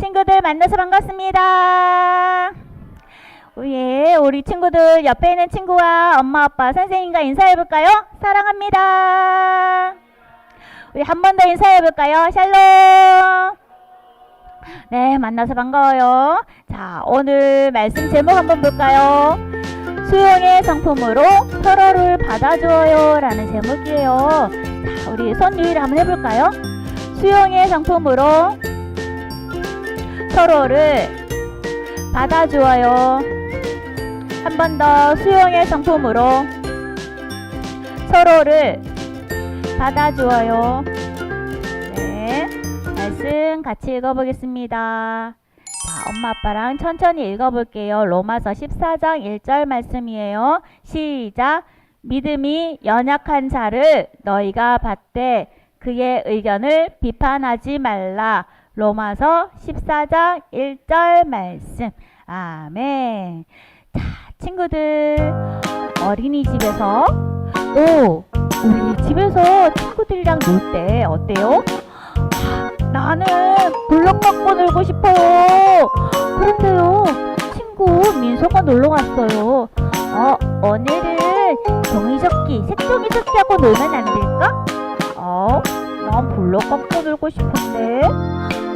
친구들 만나서 반갑습니다. 예, 우리 친구들 옆에 있는 친구와 엄마, 아빠, 선생님과 인사해볼까요? 사랑합니다. 우리 한 번 더 인사해볼까요? 샬롬. 네, 만나서 반가워요. 자, 오늘 말씀 제목 한번 볼까요? 수용의 성품으로 서로를 받아주어요 라는 제목이에요. 자, 우리 손 위를 한번 해볼까요? 수용의 성품으로 서로를 받아주어요. 한 번 더 수용의 성품으로 서로를 받아주어요. 네, 말씀 같이 읽어보겠습니다. 자, 엄마 아빠랑 천천히 읽어볼게요. 로마서 14장 1절 말씀이에요. 시작. 믿음이 연약한 자를 너희가 받되 그의 의견을 비판하지 말라. 로마서 14장 1절 말씀. 아멘. 자, 친구들, 어린이집에서 우리 집에서 친구들이랑 놀 때 어때요? 나는 블럭 갖고 놀고 싶어요. 그런데요, 친구 민서가 놀러 갔어요. 오늘은 종이접기, 색종이접기 하고 놀면 안 될까? 난 블럭 갖고 놀고 싶은데.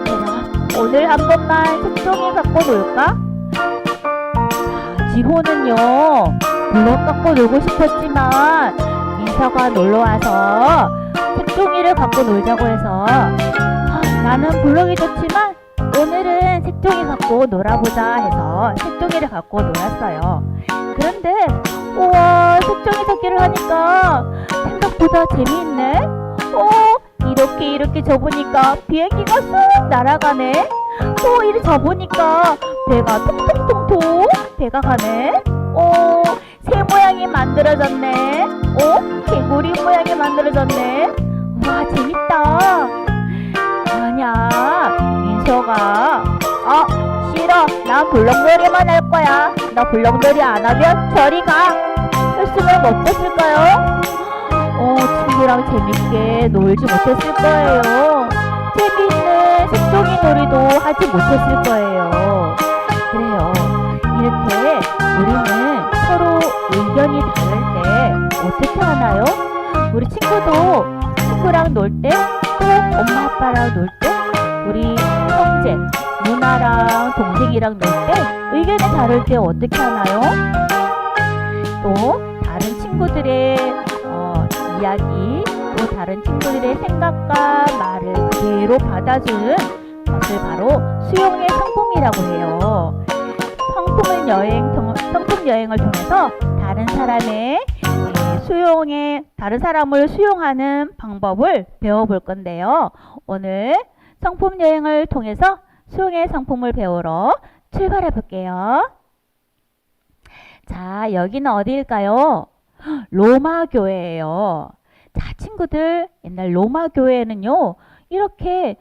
내가 오늘 한 번만 색종이 갖고 놀까? 자, 지호는요, 블럭 갖고 놀고 싶었지만 민서가 놀러와서 색종이를 갖고 놀자고 해서 나는 블럭이 좋지만 오늘은 색종이 갖고 놀아보자 해서 색종이를 갖고 놀았어요. 그런데 우와, 색종이 접기를 하니까 생각보다 재미있네. 이렇게 접으니까 비행기가 쑥 날아가네. 또 이렇게 접으니까 배가 통통통통 배가 가네. 새 모양이 만들어졌네. 개구리 모양이 만들어졌네. 와, 재밌다. 아니야, 민서가 싫어, 난 블럭놀이만 할 거야. 나 블럭놀이 안 하면 저리 가 했으면 어땠을까요? 친구랑 재밌게 놀지 못했을 거예요. 재미있는 색종이 놀이도 하지 못했을 거예요. 그래요, 이렇게 우리는 서로 의견이 다를 때 어떻게 하나요? 우리 친구랑 놀 때, 또 엄마 아빠랑 놀 때, 우리 형제, 누나랑 동생이랑 놀 때 의견이 다를 때 어떻게 하나요? 또 다른 친구들의 이야기, 또 다른 친구들의 생각과 말을 그대로 받아주는 것을 바로 수용의 성품이라고 해요. 성품 여행을 통해서 다른 사람을 수용하는 방법을 배워볼 건데요. 오늘 성품 여행을 통해서 수용의 성품을 배우러 출발해 볼게요. 자, 여기는 어디일까요? 로마 교회예요. 자, 친구들, 옛날 로마 교회에는요, 이렇게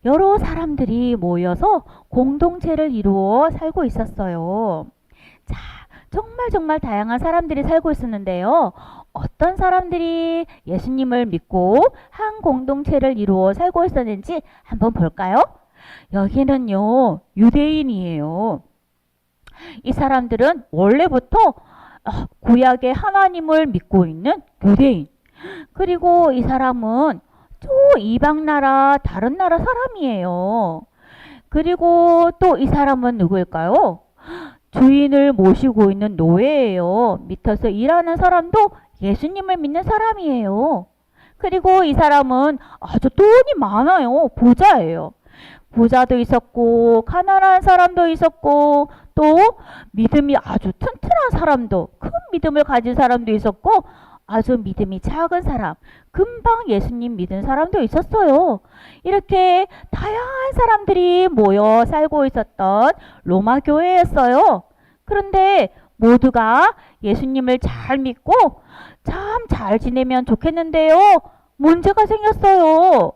여러 사람들이 모여서 공동체를 이루어 살고 있었어요. 자, 정말 다양한 사람들이 살고 있었는데요. 어떤 사람들이 예수님을 믿고 한 공동체를 이루어 살고 있었는지 한번 볼까요? 여기는요, 유대인이에요. 이 사람들은 원래부터 구약의 하나님을 믿고 있는 유대인. 그리고 이 사람은 또 이방 나라, 다른 나라 사람이에요. 그리고 또 이 사람은 누구일까요? 주인을 모시고 있는 노예예요. 밑에서 일하는 사람도 예수님을 믿는 사람이에요. 그리고 이 사람은 아주 돈이 많아요. 부자예요. 부자도 있었고, 가난한 사람도 있었고, 또 믿음이 아주 튼튼한 사람도, 큰 믿음을 가진 사람도 있었고, 아주 믿음이 작은 사람, 금방 예수님 믿은 사람도 있었어요. 이렇게 다양한 사람들이 모여 살고 있었던 로마 교회였어요. 그런데 모두가 예수님을 잘 믿고 참 잘 지내면 좋겠는데요, 문제가 생겼어요.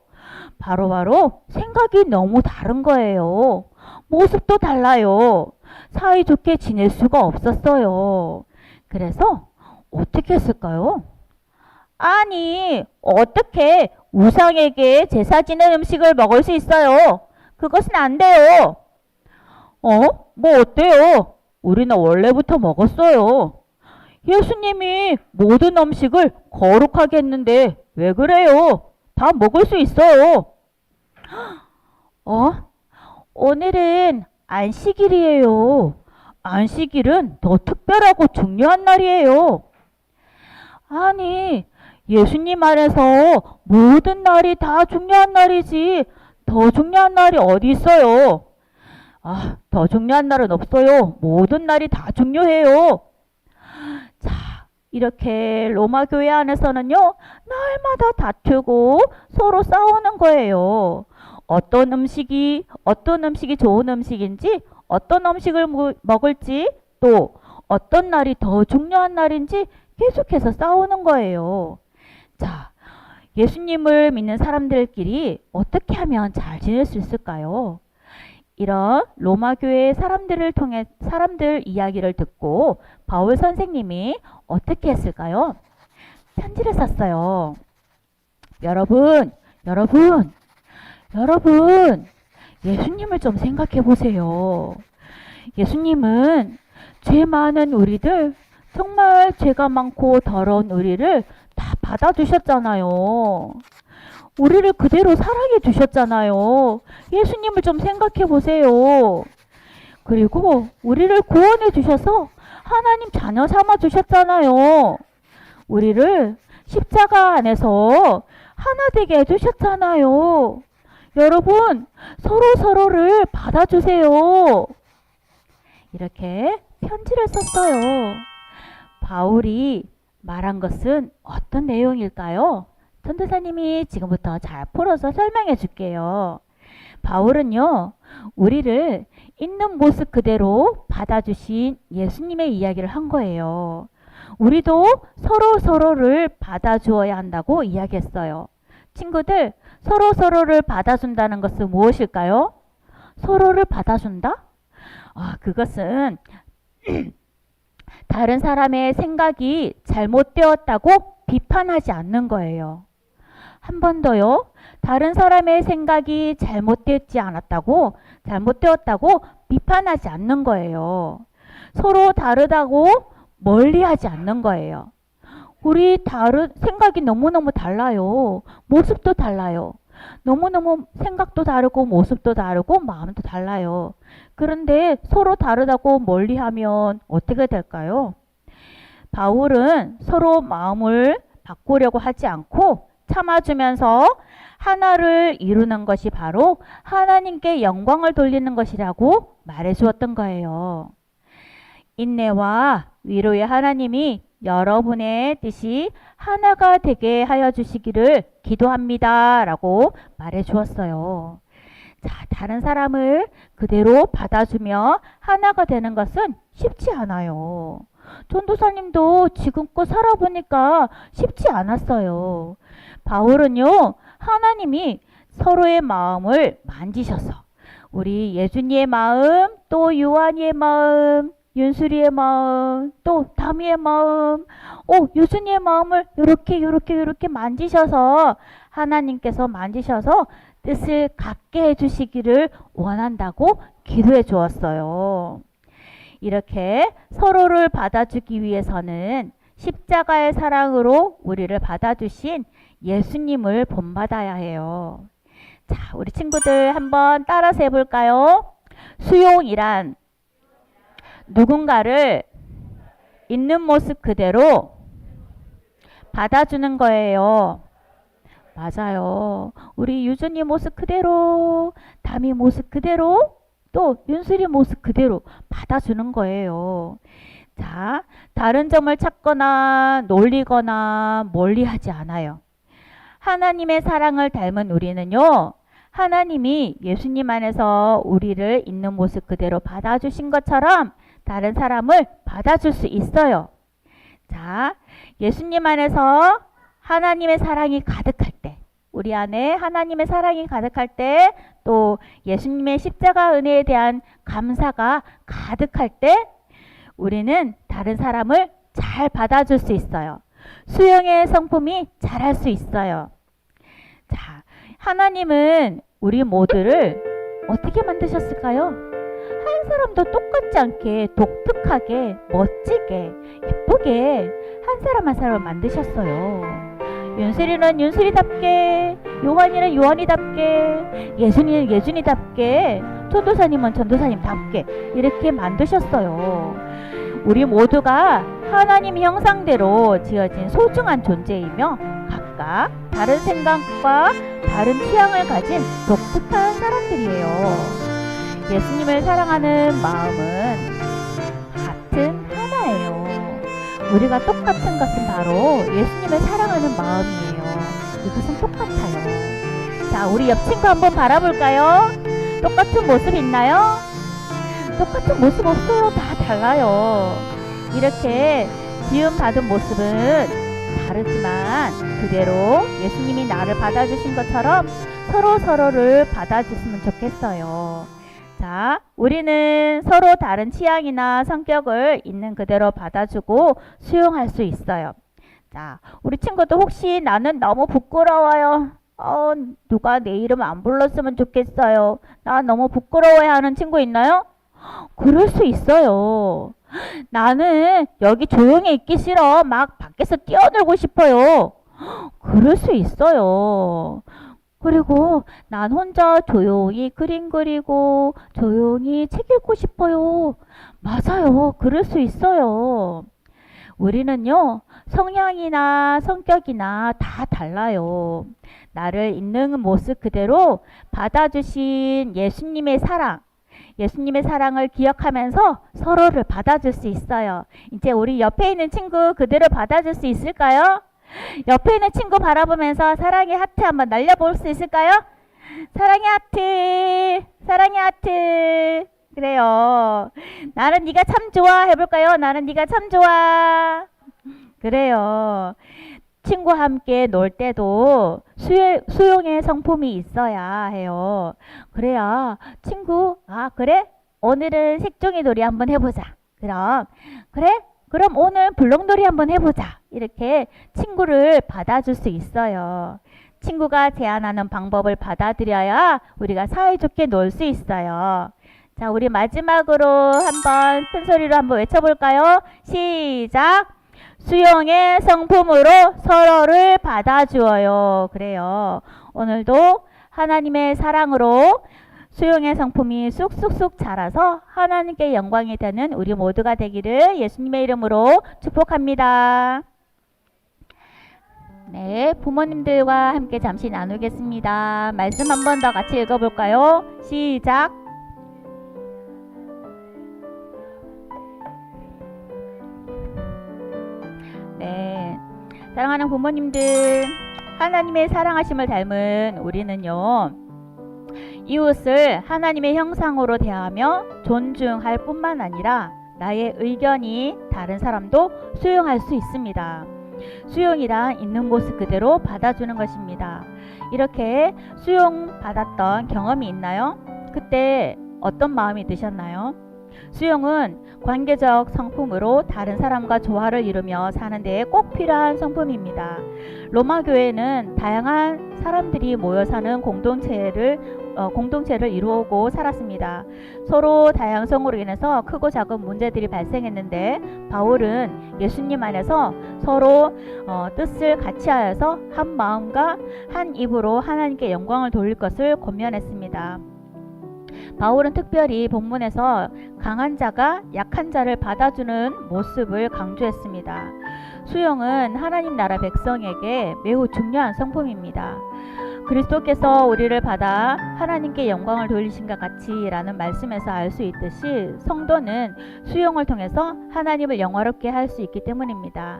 바로 생각이 너무 다른 거예요. 모습도 달라요. 사이좋게 지낼 수가 없었어요. 그래서 어떻게 했을까요? 아니, 어떻게 우상에게 제사 지낸 음식을 먹을 수 있어요? 그것은 안 돼요. 뭐 어때요? 우리는 원래부터 먹었어요. 예수님이 모든 음식을 거룩하게 했는데 왜 그래요? 다 먹을 수 있어요. 오늘은 안식일이에요. 안식일은 더 특별하고 중요한 날이에요. 아니, 예수님 안에서 모든 날이 다 중요한 날이지 더 중요한 날이 어디 있어요? 더 중요한 날은 없어요. 모든 날이 다 중요해요. 자, 이렇게 로마 교회 안에서는요, 날마다 다투고 서로 싸우는 거예요. 어떤 음식이 좋은 음식인지, 어떤 음식을 먹을지, 또 어떤 날이 더 중요한 날인지 계속해서 싸우는 거예요. 자, 예수님을 믿는 사람들끼리 어떻게 하면 잘 지낼 수 있을까요? 이런 로마 교회 사람들 이야기를 듣고 바울 선생님이 어떻게 했을까요? 편지를 썼어요. 여러분, 예수님을 좀 생각해 보세요. 예수님은 죄 많은 우리들, 정말 죄가 많고 더러운 우리를 다 받아주셨잖아요. 우리를 그대로 사랑해 주셨잖아요. 예수님을 좀 생각해 보세요. 그리고 우리를 구원해 주셔서 하나님 자녀 삼아 주셨잖아요. 우리를 십자가 안에서 하나 되게 해주셨잖아요. 여러분, 서로를 받아주세요. 이렇게 편지를 썼어요. 바울이 말한 것은 어떤 내용일까요? 전도사님이 지금부터 잘 풀어서 설명해 줄게요. 바울은요, 우리를 있는 모습 그대로 받아주신 예수님의 이야기를 한 거예요. 우리도 서로를 받아주어야 한다고 이야기했어요. 친구들, 서로를 받아준다는 것은 무엇일까요? 서로를 받아준다? 그것은 다른 사람의 생각이 잘못되었다고 비판하지 않는 거예요. 한 번 더요. 다른 사람의 생각이 잘못되었다고 비판하지 않는 거예요. 서로 다르다고 멀리하지 않는 거예요. 우리 생각이 너무너무 달라요. 모습도 달라요. 너무너무 생각도 다르고 모습도 다르고 마음도 달라요. 그런데 서로 다르다고 멀리하면 어떻게 될까요? 바울은 서로 마음을 바꾸려고 하지 않고 참아주면서 하나를 이루는 것이 바로 하나님께 영광을 돌리는 것이라고 말해 주었던 거예요. 인내와 위로의 하나님이 여러분의 뜻이 하나가 되게 하여 주시기를 기도합니다. 라고 말해 주었어요. 자, 다른 사람을 그대로 받아주며 하나가 되는 것은 쉽지 않아요. 전도사님도 지금껏 살아보니까 쉽지 않았어요. 바울은요, 하나님이 서로의 마음을 만지셔서 우리 예준이의 마음, 또 요한이의 마음, 윤수리의 마음, 또 다미의 마음, 유순이의 마음을 이렇게 만지셔서 하나님께서 만지셔서 뜻을 갖게 해주시기를 원한다고 기도해 주었어요. 이렇게 서로를 받아주기 위해서는 십자가의 사랑으로 우리를 받아주신 예수님을 본받아야 해요. 자, 우리 친구들 한번 따라서 해볼까요? 수용이란 누군가를 있는 모습 그대로 받아주는 거예요. 맞아요. 우리 유준이 모습 그대로, 담이 모습 그대로, 또 윤슬이 모습 그대로 받아주는 거예요. 자, 다른 점을 찾거나 놀리거나 멀리하지 않아요. 하나님의 사랑을 닮은 우리는요, 하나님이 예수님 안에서 우리를 있는 모습 그대로 받아주신 것처럼 다른 사람을 받아줄 수 있어요. 자, 예수님 안에서 하나님의 사랑이 가득할 때, 우리 안에 하나님의 사랑이 가득할 때, 또 예수님의 십자가 은혜에 대한 감사가 가득할 때, 우리는 다른 사람을 잘 받아줄 수 있어요. 수용의 성품이 자랄 수 있어요. 자, 하나님은 우리 모두를 어떻게 만드셨을까요? 한 사람도 똑같지 않게 독특하게 멋지게 예쁘게 한 사람 한 사람을 만드셨어요. 윤슬이는 윤슬이답게, 요한이는 요한이답게, 예준이는 예준이답게, 전도사님은 전도사님답게 이렇게 만드셨어요. 우리 모두가 하나님 형상대로 지어진 소중한 존재이며 각각 다른 생각과 다른 취향을 가진 독특한 사람들이에요. 예수님을 사랑하는 마음은 같은 하나예요. 우리가 똑같은 것은 바로 예수님을 사랑하는 마음이에요. 이것은 똑같아요. 자, 우리 옆 친구 한번 바라볼까요? 똑같은 모습 있나요? 똑같은 모습 없어요. 다 달라요. 이렇게 지음 받은 모습은 다르지만 그대로 예수님이 나를 받아주신 것처럼 서로를 받아줬으면 좋겠어요. 자, 우리는 서로 다른 취향이나 성격을 있는 그대로 받아주고 수용할 수 있어요. 자, 우리 친구도 혹시 나는 너무 부끄러워요. 누가 내 이름 안 불렀으면 좋겠어요. 나 너무 부끄러워해하는 친구 있나요? 그럴 수 있어요. 나는 여기 조용히 있기 싫어. 막 밖에서 뛰어놀고 싶어요. 그럴 수 있어요. 그리고 난 혼자 조용히 그림 그리고 조용히 책 읽고 싶어요. 맞아요. 그럴 수 있어요. 우리는요, 성향이나 성격이나 다 달라요. 나를 있는 모습 그대로 받아주신 예수님의 사랑을 기억하면서 서로를 받아줄 수 있어요. 이제 우리 옆에 있는 친구 그대로 받아줄 수 있을까요? 옆에 있는 친구 바라보면서 사랑의 하트 한번 날려볼 수 있을까요? 사랑의 하트, 사랑의 하트. 그래요. 나는 네가 참 좋아 해볼까요? 나는 네가 참 좋아. 그래요. 친구와 함께 놀 때도 수용의 성품이 있어야 해요. 그래야 친구, 그래? 오늘은 색종이 놀이 한번 해보자. 그래? 그럼 오늘 블록놀이 한번 해보자. 이렇게 친구를 받아줄 수 있어요. 친구가 제안하는 방법을 받아들여야 우리가 사이좋게 놀 수 있어요. 자, 우리 마지막으로 한번 큰 소리로 한번 외쳐볼까요? 시작! 수용의 성품으로 서로를 받아주어요. 그래요. 오늘도 하나님의 사랑으로 수용의 성품이 쑥쑥쑥 자라서 하나님께 영광이 되는 우리 모두가 되기를 예수님의 이름으로 축복합니다. 네, 부모님들과 함께 잠시 나누겠습니다. 말씀 한 번 더 같이 읽어볼까요? 시작! 네, 사랑하는 부모님들, 하나님의 사랑하심을 닮은 우리는요, 이웃을 하나님의 형상으로 대하며 존중할 뿐만 아니라 나의 의견이 다른 사람도 수용할 수 있습니다. 수용이란 있는 모습 그대로 받아주는 것입니다. 이렇게 수용받았던 경험이 있나요? 그때 어떤 마음이 드셨나요? 수용은 관계적 성품으로 다른 사람과 조화를 이루며 사는 데에 꼭 필요한 성품입니다. 로마 교회는 다양한 사람들이 모여 사는 공동체를 이루고 살았습니다. 서로 다양성으로 인해서 크고 작은 문제들이 발생했는데 바울은 예수님 안에서 서로 뜻을 같이하여서 한 마음과 한 입으로 하나님께 영광을 돌릴 것을 권면했습니다. 바울은 특별히 본문에서 강한 자가 약한 자를 받아주는 모습을 강조했습니다. 수용은 하나님 나라 백성에게 매우 중요한 성품입니다. 그리스도께서 우리를 받아 하나님께 영광을 돌리신것 같이 라는 말씀에서 알 수 있듯이 성도는 수용을 통해서 하나님을 영화롭게 할 수 있기 때문입니다.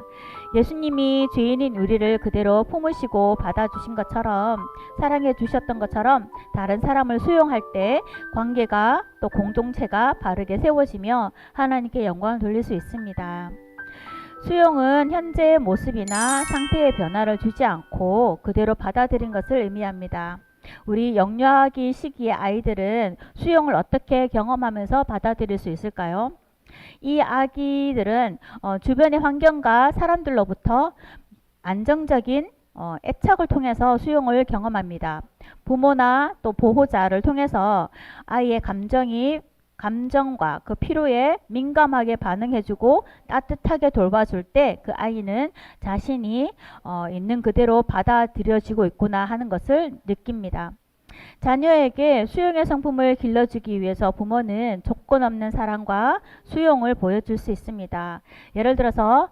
예수님이 죄인인 우리를 그대로 품으시고 받아주신 것처럼 사랑해 주셨던 것처럼 다른 사람을 수용할 때 관계가 또 공동체가 바르게 세워지며 하나님께 영광을 돌릴 수 있습니다. 수용은 현재의 모습이나 상태의 변화를 주지 않고 그대로 받아들인 것을 의미합니다. 우리 영유아기 시기의 아이들은 수용을 어떻게 경험하면서 받아들일 수 있을까요? 이 아기들은 주변의 환경과 사람들로부터 안정적인 애착을 통해서 수용을 경험합니다. 부모나 또 보호자를 통해서 아이의 감정과 그 필요에 민감하게 반응해주고 따뜻하게 돌봐줄 때 그 아이는 자신이 있는 그대로 받아들여지고 있구나 하는 것을 느낍니다. 자녀에게 수용의 성품을 길러주기 위해서 부모는 조건 없는 사랑과 수용을 보여줄 수 있습니다. 예를 들어서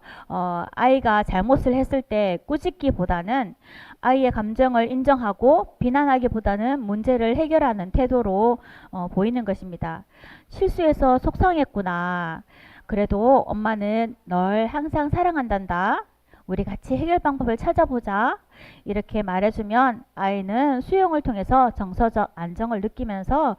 아이가 잘못을 했을 때 꾸짖기보다는 아이의 감정을 인정하고 비난하기보다는 문제를 해결하는 태도로 보이는 것입니다. 실수해서 속상했구나. 그래도 엄마는 널 항상 사랑한단다. 우리 같이 해결 방법을 찾아보자. 이렇게 말해주면 아이는 수용을 통해서 정서적 안정을 느끼면서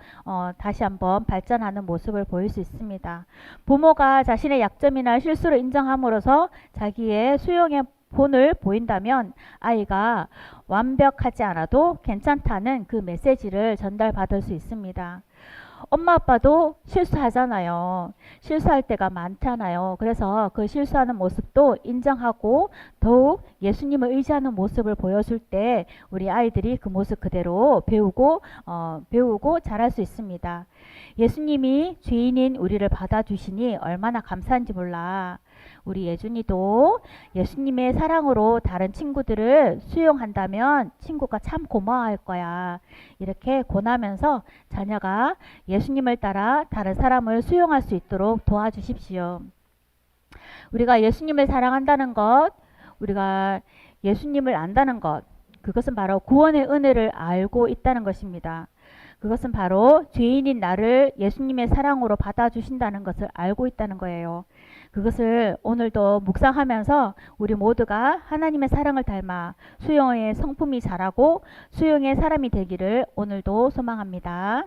다시 한번 발전하는 모습을 보일 수 있습니다. 부모가 자신의 약점이나 실수를 인정함으로써 자기의 수용의 본을 보인다면 아이가 완벽하지 않아도 괜찮다는 그 메시지를 전달받을 수 있습니다. 엄마 아빠도 실수하잖아요. 실수할 때가 많잖아요. 그래서 그 실수하는 모습도 인정하고 더욱 예수님을 의지하는 모습을 보여줄 때 우리 아이들이 그 모습 그대로 배우고 자랄 수 있습니다. 예수님이 죄인인 우리를 받아주시니 얼마나 감사한지 몰라. 우리 예준이도 예수님의 사랑으로 다른 친구들을 수용한다면 친구가 참 고마워할 거야. 이렇게 권하면서 자녀가 예수님을 따라 다른 사람을 수용할 수 있도록 도와주십시오. 우리가 예수님을 사랑한다는 것, 우리가 예수님을 안다는 것, 그것은 바로 구원의 은혜를 알고 있다는 것입니다. 그것은 바로 죄인인 나를 예수님의 사랑으로 받아주신다는 것을 알고 있다는 거예요. 그것을 오늘도 묵상하면서 우리 모두가 하나님의 사랑을 닮아 수용의 성품이 자라고 수용의 사람이 되기를 오늘도 소망합니다.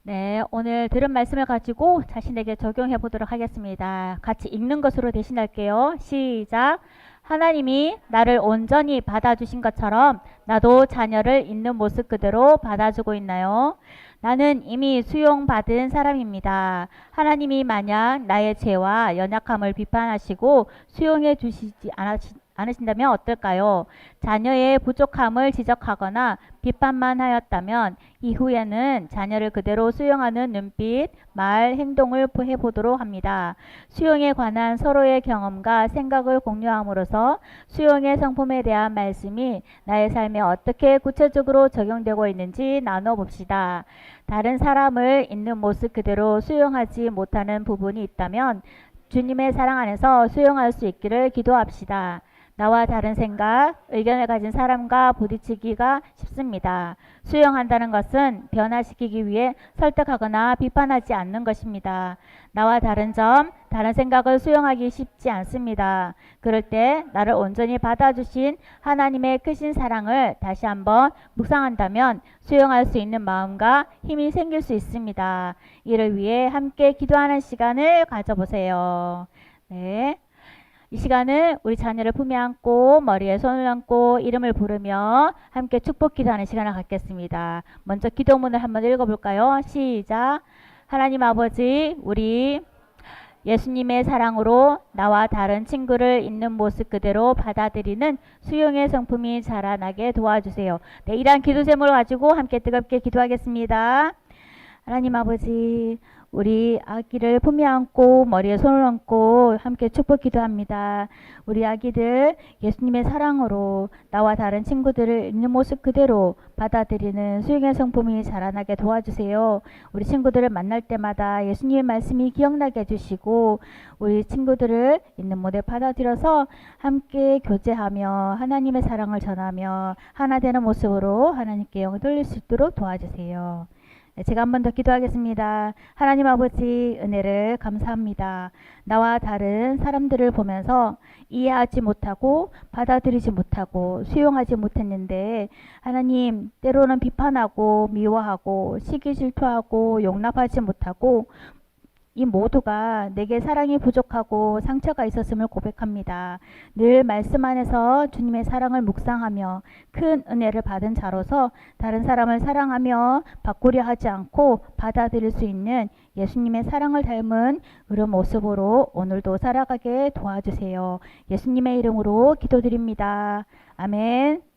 네, 오늘 들은 말씀을 가지고 자신에게 적용해 보도록 하겠습니다. 같이 읽는 것으로 대신할게요. 시작. 하나님이 나를 온전히 받아주신 것처럼 나도 자녀를 있는 모습 그대로 받아주고 있나요? 나는 이미 수용받은 사람입니다. 하나님이 만약 나의 죄와 연약함을 비판하시고 수용해 주시지 않으신다면 어떨까요? 자녀의 부족함을 지적하거나 비판만 하였다면 이후에는 자녀를 그대로 수용하는 눈빛, 말, 행동을 해보도록 합니다. 수용에 관한 서로의 경험과 생각을 공유함으로써 수용의 성품에 대한 말씀이 나의 삶에 어떻게 구체적으로 적용되고 있는지 나눠봅시다. 다른 사람을 있는 모습 그대로 수용하지 못하는 부분이 있다면 주님의 사랑 안에서 수용할 수 있기를 기도합시다. 나와 다른 생각, 의견을 가진 사람과 부딪히기가 쉽습니다. 수용한다는 것은 변화시키기 위해 설득하거나 비판하지 않는 것입니다. 나와 다른 점, 다른 생각을 수용하기 쉽지 않습니다. 그럴 때 나를 온전히 받아주신 하나님의 크신 사랑을 다시 한번 묵상한다면 수용할 수 있는 마음과 힘이 생길 수 있습니다. 이를 위해 함께 기도하는 시간을 가져보세요. 네. 이 시간은 우리 자녀를 품에 안고 머리에 손을 얹고 이름을 부르며 함께 축복 기도하는 시간을 갖겠습니다. 먼저 기도문을 한번 읽어볼까요? 시작. 하나님 아버지, 우리 예수님의 사랑으로 나와 다른 친구를 있는 모습 그대로 받아들이는 수용의 성품이 자라나게 도와주세요. 네, 이러한 기도 제목을 가지고 함께 뜨겁게 기도하겠습니다. 하나님 아버지, 우리 아기를 품에 안고 머리에 손을 얹고 함께 축복 기도합니다. 우리 아기들 예수님의 사랑으로 나와 다른 친구들을 있는 모습 그대로 받아들이는 수용의 성품이 자라나게 도와주세요. 우리 친구들을 만날 때마다 예수님의 말씀이 기억나게 해주시고 우리 친구들을 있는 모델 받아들여서 함께 교제하며 하나님의 사랑을 전하며 하나 되는 모습으로 하나님께 영을 돌릴 수 있도록 도와주세요. 제가 한 번 더 기도하겠습니다. 하나님 아버지, 은혜를 감사합니다. 나와 다른 사람들을 보면서 이해하지 못하고 받아들이지 못하고 수용하지 못했는데 하나님, 때로는 비판하고 미워하고 시기 질투하고 용납하지 못하고 이 모두가 내게 사랑이 부족하고 상처가 있었음을 고백합니다. 늘 말씀 안에서 주님의 사랑을 묵상하며 큰 은혜를 받은 자로서 다른 사람을 사랑하며 바꾸려 하지 않고 받아들일 수 있는 예수님의 사랑을 닮은 그런 모습으로 오늘도 살아가게 도와주세요. 예수님의 이름으로 기도드립니다. 아멘.